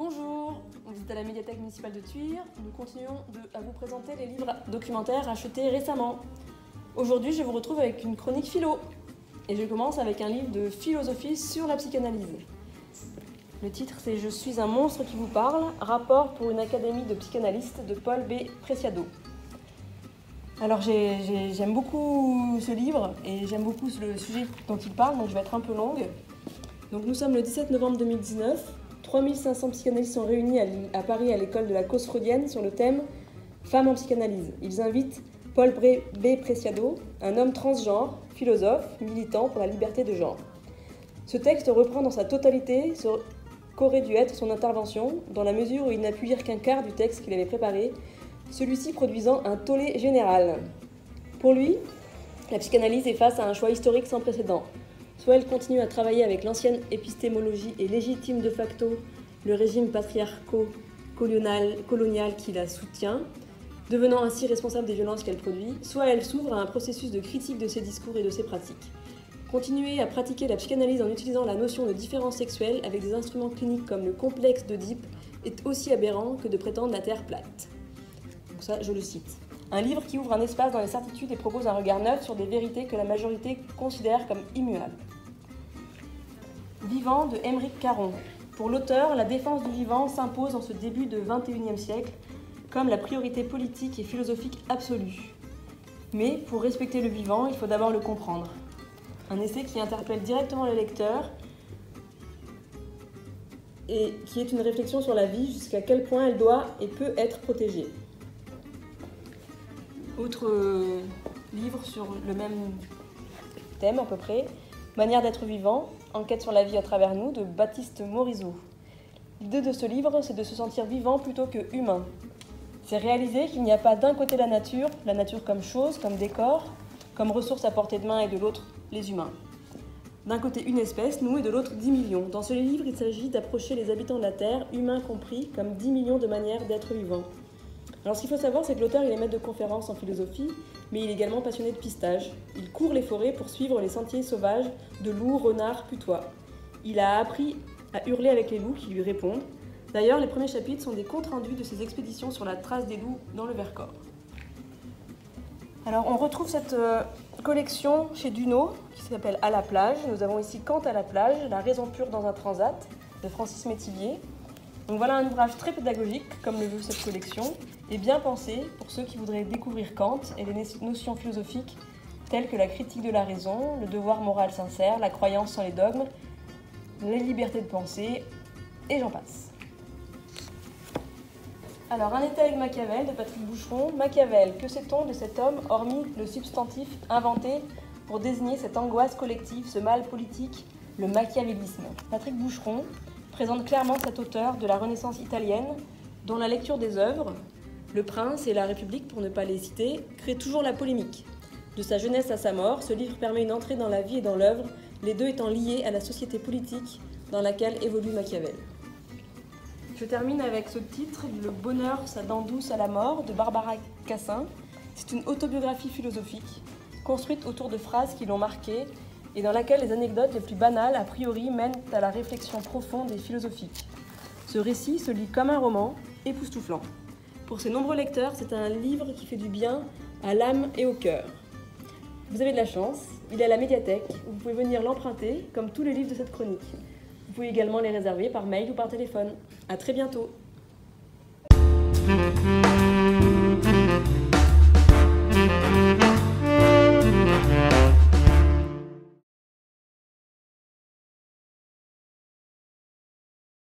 Bonjour, vous êtes à la médiathèque municipale de Thuir. Nous continuons à vous présenter les livres documentaires achetés récemment. Aujourd'hui, je vous retrouve avec une chronique philo. Et je commence avec un livre de philosophie sur la psychanalyse. Le titre, c'est « Je suis un monstre qui vous parle », rapport pour une académie de psychanalystes de Paul B. Preciado. Alors j'aime beaucoup ce livre et j'aime beaucoup le sujet dont il parle, donc je vais être un peu longue. Donc nous sommes le 17 novembre 2019, 3500 psychanalystes sont réunis à Paris à l'école de la cause freudienne sur le thème « Femmes en psychanalyse ». Ils invitent Paul B. Preciado, un homme transgenre, philosophe, militant pour la liberté de genre. Ce texte reprend dans sa totalité ce qu'aurait dû être son intervention, dans la mesure où il n'a pu lire qu'un quart du texte qu'il avait préparé, celui-ci produisant un tollé général. Pour lui, la psychanalyse est face à un choix historique sans précédent. Soit elle continue à travailler avec l'ancienne épistémologie et légitime de facto le régime patriarco-colonial qui la soutient, devenant ainsi responsable des violences qu'elle produit, soit elle s'ouvre à un processus de critique de ses discours et de ses pratiques. Continuer à pratiquer la psychanalyse en utilisant la notion de différence sexuelle avec des instruments cliniques comme le complexe d'Oedipe est aussi aberrant que de prétendre la Terre plate. Donc ça, je le cite. Un livre qui ouvre un espace dans les certitudes et propose un regard neuf sur des vérités que la majorité considère comme immuables. Vivant de Émeric Caron. Pour l'auteur, la défense du vivant s'impose en ce début de XXIe siècle comme la priorité politique et philosophique absolue. Mais pour respecter le vivant, il faut d'abord le comprendre. Un essai qui interpelle directement le lecteur et qui est une réflexion sur la vie, jusqu'à quel point elle doit et peut être protégée. Autre livre sur le même thème à peu près, Manière d'être vivant, enquête sur la vie à travers nous, de Baptiste Morisot. L'idée de ce livre, c'est de se sentir vivant plutôt que humain. C'est réaliser qu'il n'y a pas d'un côté la nature comme chose, comme décor, comme ressource à portée de main et de l'autre les humains. D'un côté une espèce, nous, et de l'autre 10 millions. Dans ce livre, il s'agit d'approcher les habitants de la Terre, humains compris, comme 10 millions de manières d'être vivants. Alors ce qu'il faut savoir, c'est que l'auteur il est maître de conférences en philosophie, mais il est également passionné de pistage. Il court les forêts pour suivre les sentiers sauvages de loups, renards, putois. Il a appris à hurler avec les loups qui lui répondent. D'ailleurs, les premiers chapitres sont des comptes rendus de ses expéditions sur la trace des loups dans le Vercors. Alors on retrouve cette collection chez Duno qui s'appelle « À la plage ». Nous avons ici « Kant à la plage, la raison pure dans un transat » de Francis Métivier. Donc voilà un ouvrage très pédagogique, comme le veut cette collection, et bien pensé pour ceux qui voudraient découvrir Kant et les notions philosophiques telles que la critique de la raison, le devoir moral sincère, la croyance sans les dogmes, les libertés de penser, et j'en passe. Alors, Un été avec Machiavel de Patrick Boucheron. Machiavel, que sait-on de cet homme, hormis le substantif inventé pour désigner cette angoisse collective, ce mal politique, le machiavélisme? Patrick Boucheron présente clairement cet auteur de la Renaissance italienne, dont la lecture des œuvres, Le Prince et La République, pour ne pas les citer, crée toujours la polémique. De sa jeunesse à sa mort, ce livre permet une entrée dans la vie et dans l'œuvre, les deux étant liés à la société politique dans laquelle évolue Machiavel. Je termine avec ce titre, Le bonheur, sa dent douce à la mort, de Barbara Cassin. C'est une autobiographie philosophique, construite autour de phrases qui l'ont marquée, et dans laquelle les anecdotes les plus banales, a priori, mènent à la réflexion profonde et philosophique. Ce récit se lit comme un roman, époustouflant. Pour ses nombreux lecteurs, c'est un livre qui fait du bien à l'âme et au cœur. Vous avez de la chance, il est à la médiathèque, où vous pouvez venir l'emprunter, comme tous les livres de cette chronique. Vous pouvez également les réserver par mail ou par téléphone. À très bientôt.